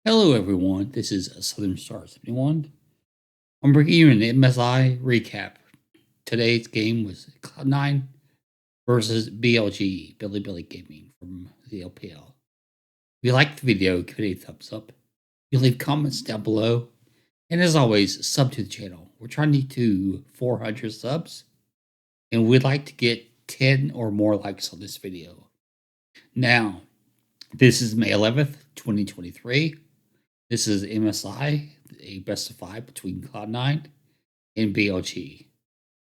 Hello, everyone. This is Southern Star 71. I'm bringing you an MSI recap. Today's game was Cloud9 versus BLG, Billy Gaming from the LPL. If you liked the video, give it a thumbs up. You leave comments down below. And as always, sub to the channel. We're trying to get to 400 subs, and we'd like to get 10 or more likes on this video. Now, this is May 11th, 2023. This is MSI, a best of 5 between Cloud9 and BLG.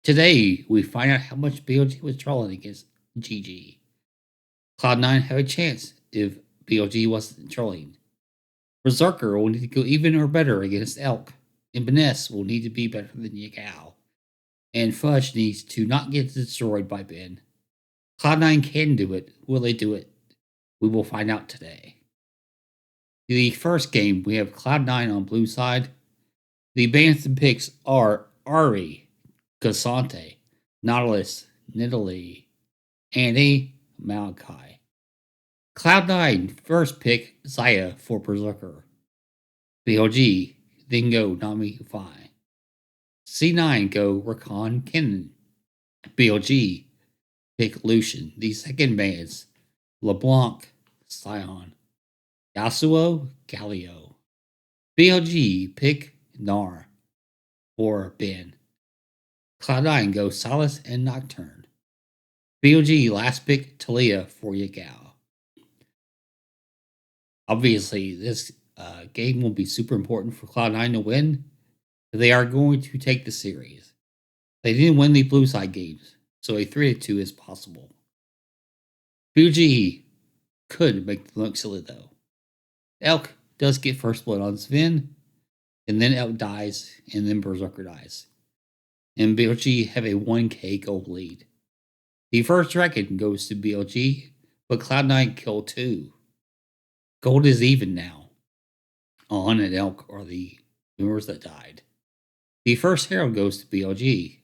Today, we find out how much BLG was trolling against GG. Cloud9 have a chance if BLG wasn't trolling. Berserker will need to go even or better against Elk, and Beness will need to be better than Yagao. And Fudge needs to not get destroyed by Ben. Cloud9 can do it. Will they do it? We will find out today. The first game, we have Cloud9 on blue side. The bans and picks are Ari, Casante, Nautilus, Nidalee, Annie, Malachi. Cloud9 first pick Zaya for Berserker. BLG then go Nami Fi. C9 go Rakan Kennen. BLG pick Lucian. The second bans LeBlanc, Sion. Yasuo, Galio. BLG pick Nar for Ben. Cloud9 go Solace and Nocturne. BLG last pick Talia for Yagao. Obviously, this game will be super important for Cloud9 to win. They are going to take the series. They didn't win the blue side games, so a 3-2 is possible. BLG could make them look silly though. Elk does get first blood on Sven, and then Elk dies, and then Berserker dies. And BLG have a 1k gold lead. The first dragon goes to BLG, but Cloud9 kill 2. Gold is even now. On and Elk are the members that died. The first herald goes to BLG.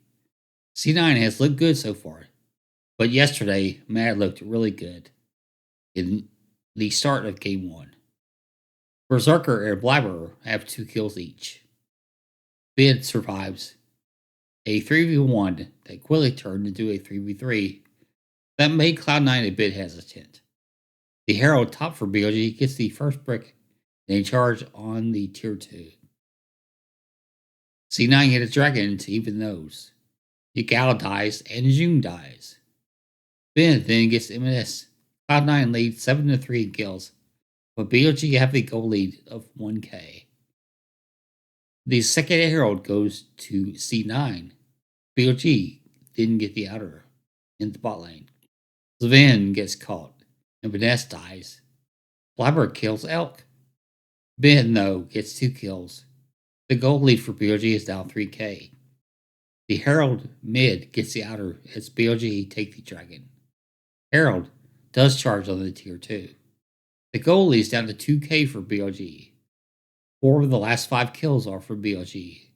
C9 has looked good so far, but yesterday Mad looked really good in the start of game 1. Berserker and Blabber have 2 kills each. Bid survives a 3v1 that quickly turned into a 3v3 that made Cloud9 a bit hesitant. The Herald top for BLG gets the first brick and a charge on the tier 2. C9 hit a dragon to even those. Yagao dies and June dies. Ben then gets MNS. Cloud9 leads 7-3 in kills, but BLG have the goal lead of 1k. The second herald goes to C9. BLG didn't get the outer in the bot lane. Sven gets caught, and Vanessa dies. Blabber kills Elk. Ben, though, gets 2 kills. The goal lead for BLG is now 3k. The herald mid gets the outer as BLG take the dragon. Herald does charge on the tier 2. The goal lead is down to 2k for BLG. 4 of the last 5 kills are for BLG.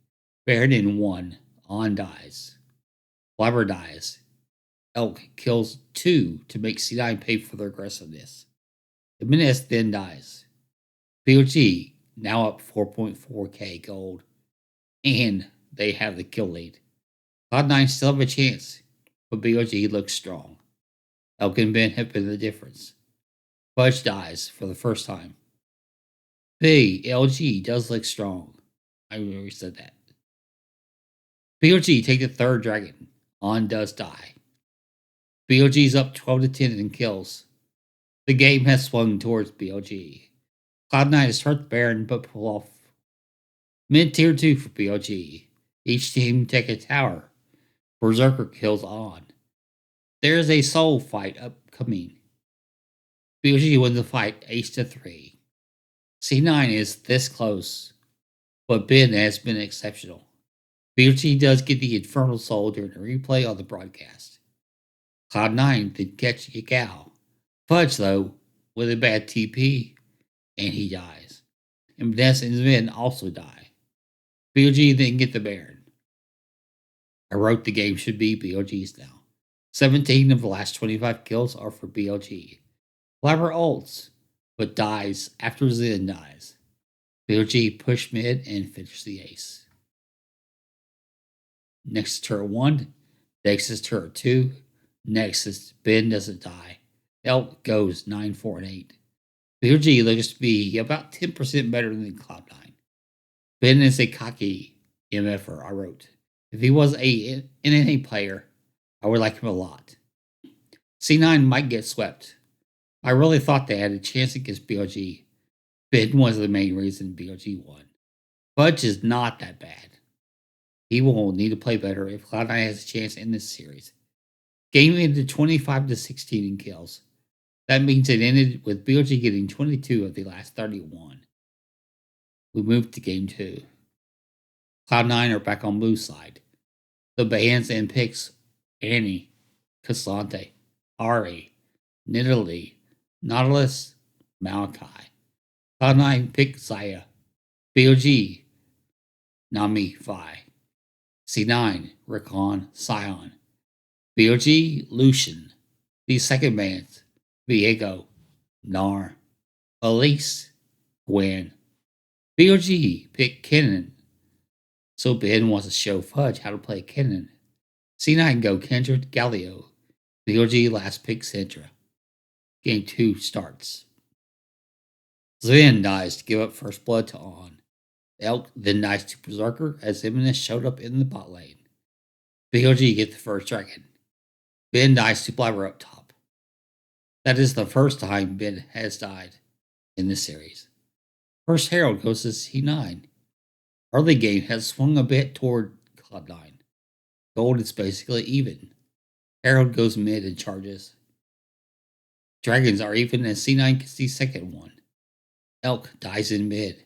Baron 1. On dies. Blabber dies. Elk kills 2 to make C9 pay for their aggressiveness. The Menace then dies. BLG now up 4.4k gold. And they have the kill lead. Cloud9 still have a chance, but BLG looks strong. Elk and Ben have been the difference. Fudge dies for the first time. BLG does look strong. I already said that. BLG take the third dragon. On does die. BLG's up 12-10 in kills. The game has swung towards BLG. Cloud9 has hurt the Baron but pull off mid tier 2 for BLG. Each team take a tower. Berserker kills on. There is a soul fight upcoming. BLG wins the fight ace-3. C9 is this close, but Ben has been exceptional. BLG does get the Infernal Soul during a replay on the broadcast. Cloud9 did catch Yagao. Fudge, though, with a bad TP, and he dies. And Vanessa and Sven also die. BLG then get the Baron. I wrote the game should be BLG's now. 17 of the last 25 kills are for BLG. Blabber ults, but dies after Zen dies. BLG pushed mid and finished the ace. Next is turret 1. Next is turret 2. Next is Ben doesn't die. Elk goes 9, 4, and 8. BLG looks to be about 10% better than Cloud9. Ben is a cocky MFer, I wrote. If he was a NNA player, I would like him a lot. C9 might get swept. I really thought they had a chance against BLG. Ben was the main reason BLG won. Fudge is not that bad. He will need to play better if Cloud9 has a chance in this series. Game ended 25-16 in kills. That means it ended with BLG getting 22 of the last 31. We moved to game 2. Cloud9 are back on blue side. The bans and picks Annie, Cassante, Ari, Nidalee, Nautilus, Malachi. Cloud9 pick Zaya. BLG, Nami, Phi. C9, Rakan, Sion. BLG, Lucian. The second bans, Viego, Nar, Elise, Gwen. BLG pick Kennen. So Ben wants to show Fudge how to play Kennen. C9 go Kendrick, Galio. BLG last pick Centra. Game 2 starts. Sven dies to give up first blood to On. Elk then dies to Berserker as Eminence showed up in the bot lane. BLG get the first dragon. Ben dies to Blabber up top. That is the first time Ben has died in this series. First Herald goes to C9. Early game has swung a bit toward Cloud9. Gold is basically even. Herald goes mid and charges. Dragons are even as C9 gets the second one. Elk dies in mid.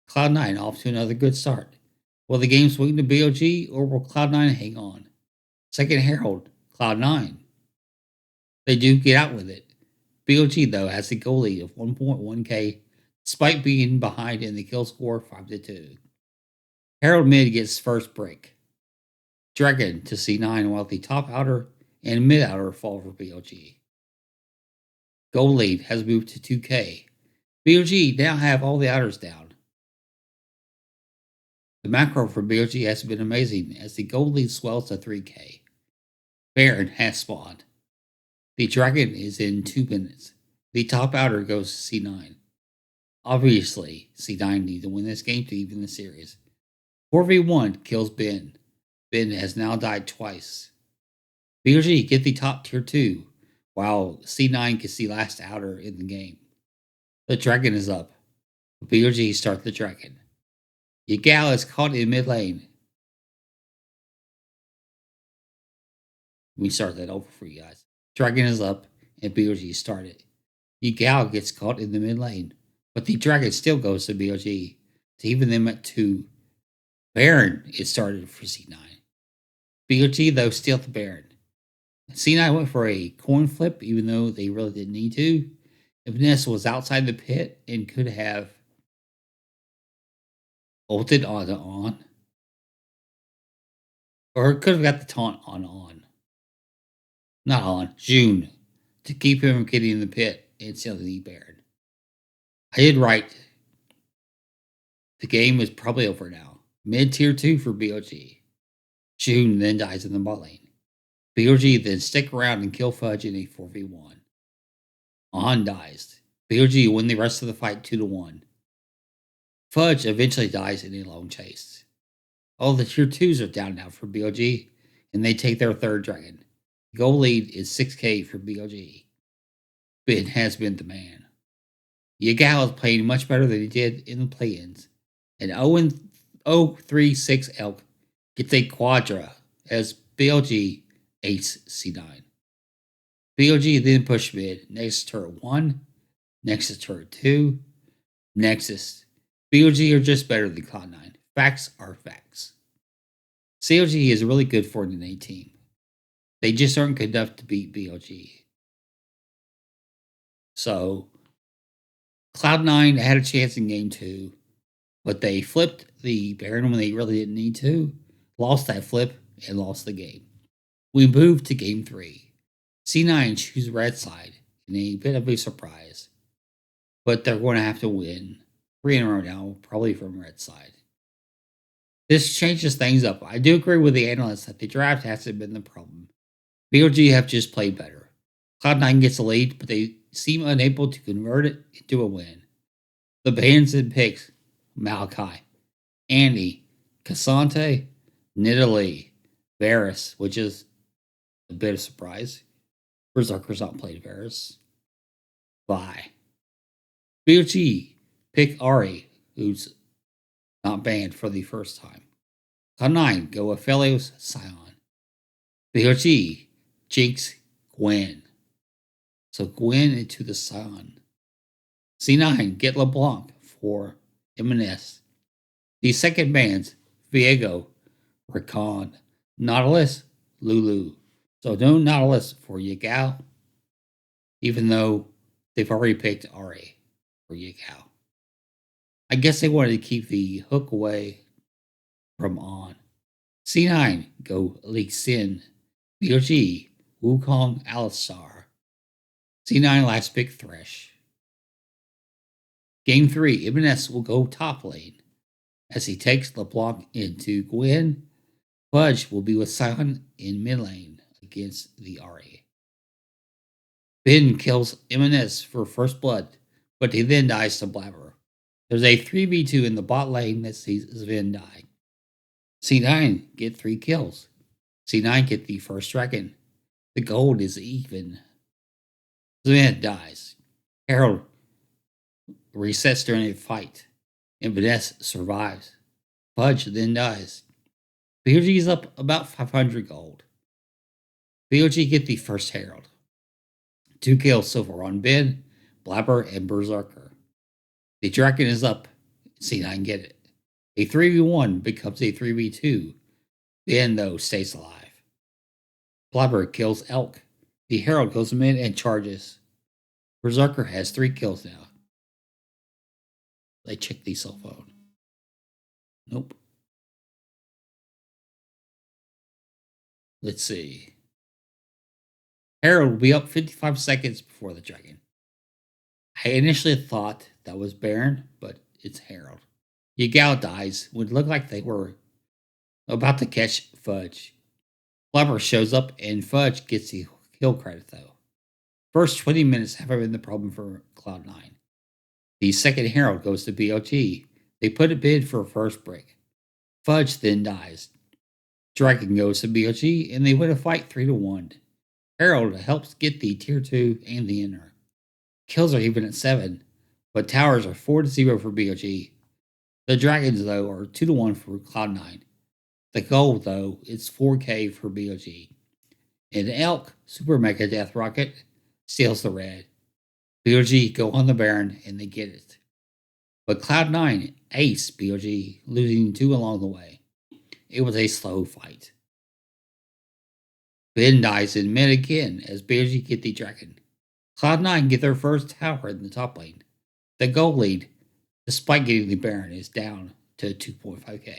Cloud9 off to another good start. Will the game swing to BLG or will Cloud9 hang on? Second Herald, Cloud9. They do get out with it. BLG, though, has the goal lead of 1.1k despite being behind in the kill score 5-2. Herald mid gets first break. Dragon to C9 while the top outer and mid outer fall for BLG. Gold lead has moved to 2k. BLG now have all the outers down. The macro for BLG has been amazing as the gold lead swells to 3k. Baron has spawned. The dragon is in 2 minutes. The top outer goes to C9. Obviously, C9 need to win this game to even the series. 4v1 kills Ben. Ben has now died twice. BLG get the top tier 2, while C9 gets the last outer in the game. The dragon is up. BLG start the dragon. Yagal is caught in mid lane. Let me start that over for you guys. Dragon is up, and BLG started. Yagal gets caught in the mid lane, but the dragon still goes to BLG to even them at 2. Baron is started for C9. BLG, though, steal the Baron. C9 went for a coin flip, even though they really didn't need to. If Ness was outside the pit and could have ulted on, or could have got the taunt on. Not on, June, to keep him from getting in the pit and stealing the Baron. I did right. The game is probably over now. Mid tier 2 for BLG. June then dies in the bot lane. BLG then stick around and kill Fudge in a 4v1. On dies. BLG win the rest of the fight 2-1. Fudge eventually dies in a long chase. All the tier 2s are down now for BLG, and they take their third dragon. The goal lead is 6k for BLG. Ben has been the man. Yagal is playing much better than he did in the play-ins, and 0-3-6 Elk gets a quadra as BLG ace C9. BLG then push mid, next is turret 1, next is turret 2, Nexus. BLG are just better than Cloud9. Facts are facts. CLG is really good for an NA team. They just aren't good enough to beat BLG. So, Cloud9 had a chance in game 2, but they flipped the Baron when they really didn't need to, lost that flip, and lost the game. We moved to game 3. C9 choose red side in a bit of a surprise, but they're going to have to win 3 in a row now, probably from red side. This changes things up. I do agree with the analysts that the draft hasn't been the problem. BLG have just played better. Cloud9 gets a lead, but they seem unable to convert it into a win. The bans and picks Malachi, Andy, Cassante, Nidalee, Varus, which is a bit of a surprise. Berserker's not played Varus. Vi. BLG pick Ari, who's not banned for the first time. Cloud9 go Aphelios Scion. BLG Jinx Gwen. So Gwen into the Scion. C9 get LeBlanc for MNS. The second bands Viego, Rakan, Nautilus, Lulu. So no Nautilus for Yagao, even though they've already picked Ari for Yagao. I guess they wanted to keep the hook away from On. C9 go Lee Sin, BLG, Wukong, Alistar. C9 last pick Thresh. Game 3, MNS will go top lane as he takes LeBlanc into Gwen. Fudge will be with Scion in mid lane against the Ari. Ben kills MNS for first blood, but he then dies to Blabber. There's a 3v2 in the bot lane that sees Sven die. C9 get 3 kills. C9 get the first dragon. The gold is even. Sven dies. Harold resets during a fight, and Vanessa survives. Fudge then dies. BLG is up about 500 gold. BLG get the first Herald. 2 kills so far on Ben, Blabber, and Berserker. The dragon is up. C9 get it. A 3v1 becomes a 3v2. Ben, though, stays alive. Blabber kills Elk. The Herald goes mid and charges. Berserker has 3 kills now. They check the cell phone. Nope. Let's see. Herald will be up 55 seconds before the dragon. I initially thought that was Baron, but it's Herald. Yagao dies when it looked like they were about to catch Fudge. Blabber shows up and Fudge gets the kill credit though. First 20 minutes haven't been the problem for Cloud9. The second Herald goes to BLG. They put a bid for a first break. Fudge then dies. Dragon goes to BLG and they win a fight 3-1. Herald helps get the tier 2 and the inner. Kills are even at 7, but towers are 4-0 for BLG. The dragons, though, are 2-1 for Cloud9. The gold, though, is 4k for BLG. And Elk, Super Mega Death Rocket, steals the red. BLG go on the Baron and they get it. But Cloud9 ace BLG, losing 2 along the way. It was a slow fight. Ben dies in mid again as BLG get the dragon. Cloud9 get their first tower in the top lane. The gold lead, despite getting the Baron, is down to 2.5k.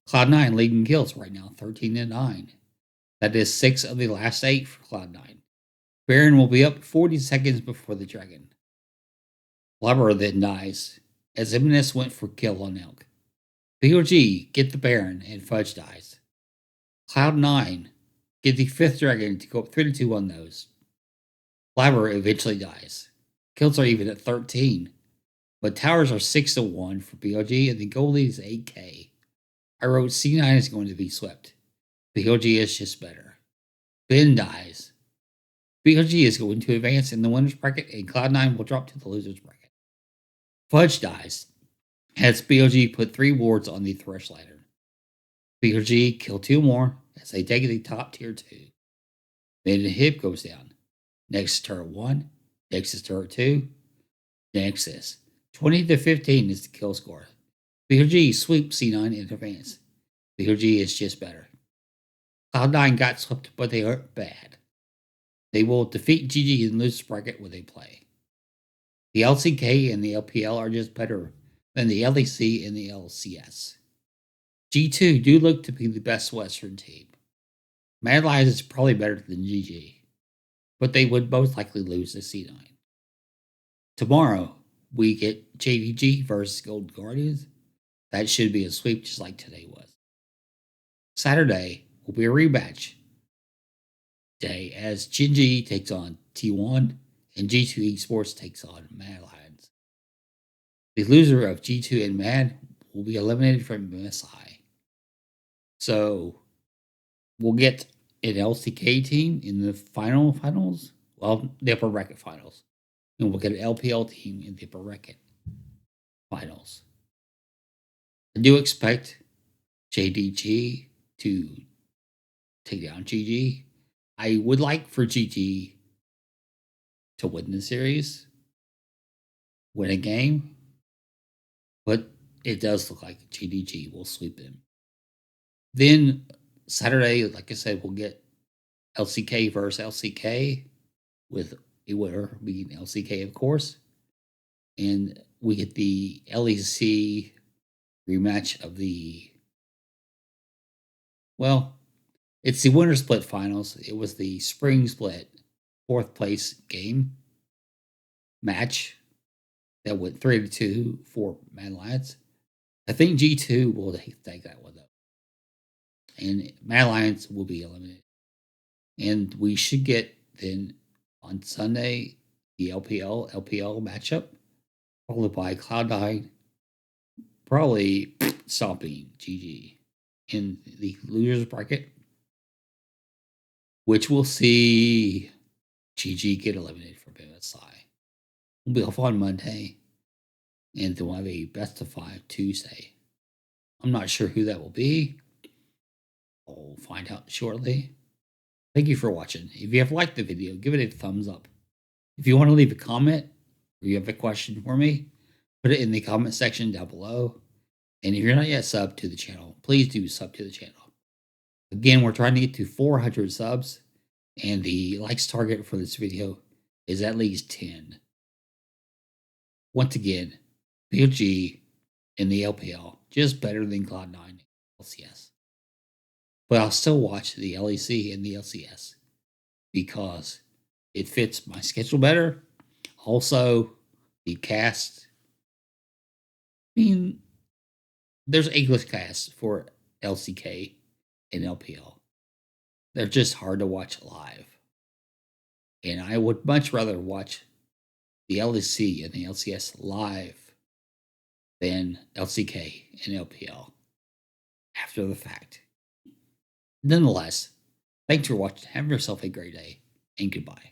Cloud9 leading kills right now, 13-9. That is 6 of the last 8 for Cloud9. Baron will be up 40 seconds before the dragon. Blabber then dies, as MNS went for kill on Elk. BLG get the Baron, and Fudge dies. Cloud9 get the 5th dragon to go up 3-2 on those. Blabber eventually dies. Kills are even at 13, but towers are 6-1 for BLG, and the goal lead is 8k. I wrote C9 is going to be swept. BLG is just better. Ben dies. BLG is going to advance in the winner's bracket, and Cloud9 will drop to the loser's bracket. Fudge dies, as BLG put 3 wards on the Thresh ladder. BLG kill 2 more as they take the top tier 2. Then the hip goes down. Next is turret 1. Next is turret 2. Next is 20-15 is the kill score. BLG sweeps C9 in advance. BLG is just better. Cloud9 got swept, but they aren't bad. They will defeat GG in loser's bracket when they play. The LCK and the LPL are just better than the LEC and the LCS. G2 do look to be the best Western team. Mad Lions is probably better than GG, but they would most likely lose to C9. Tomorrow, we get JDG versus Gold Guardians. That should be a sweep just like today was. Saturday will be a rematch day as Genji takes on T1 and G2 Esports takes on Mad Lions. The loser of G2 and Mad will be eliminated from MSI. So we'll get an LCK team in the finals. Well, the upper bracket finals. And we'll get an LPL team in the upper bracket finals. I do expect JDG to take down GG. I would like for GG to win the series, win a game, but it does look like GDG will sweep them. Then Saturday, like I said, we'll get LCK versus LCK with a winner being LCK, of course. And we get the LEC rematch of it's the winter split finals. It was the spring split 4th place game match that went 3-2 for Mad Lions. I think G2 will take that one, though. And Mad Lions will be eliminated. And we should get then on Sunday the LPL matchup, followed by Cloud9, probably stomping GG in the losers bracket, which will see GG get eliminated from MSI. We'll be off on Monday, and then we'll have a best of 5 Tuesday. I'm not sure who that will be. I'll find out shortly. Thank you for watching. If you have liked the video, give it a thumbs up. If you want to leave a comment or you have a question for me, put it in the comment section down below. And if you're not yet subbed to the channel, please do sub to the channel. Again, we're trying to get to 400 subs, and the likes target for this video is at least 10. Once again, BLG in the LPL, just better than Cloud9 LCS. But I'll still watch the LEC and the LCS because it fits my schedule better. Also, the cast. I mean, there's English casts for LCK and LPL. They're just hard to watch live. And I would much rather watch the LEC and the LCS live than LCK and LPL after the fact. Nonetheless, thanks for watching. Have yourself a great day, and goodbye.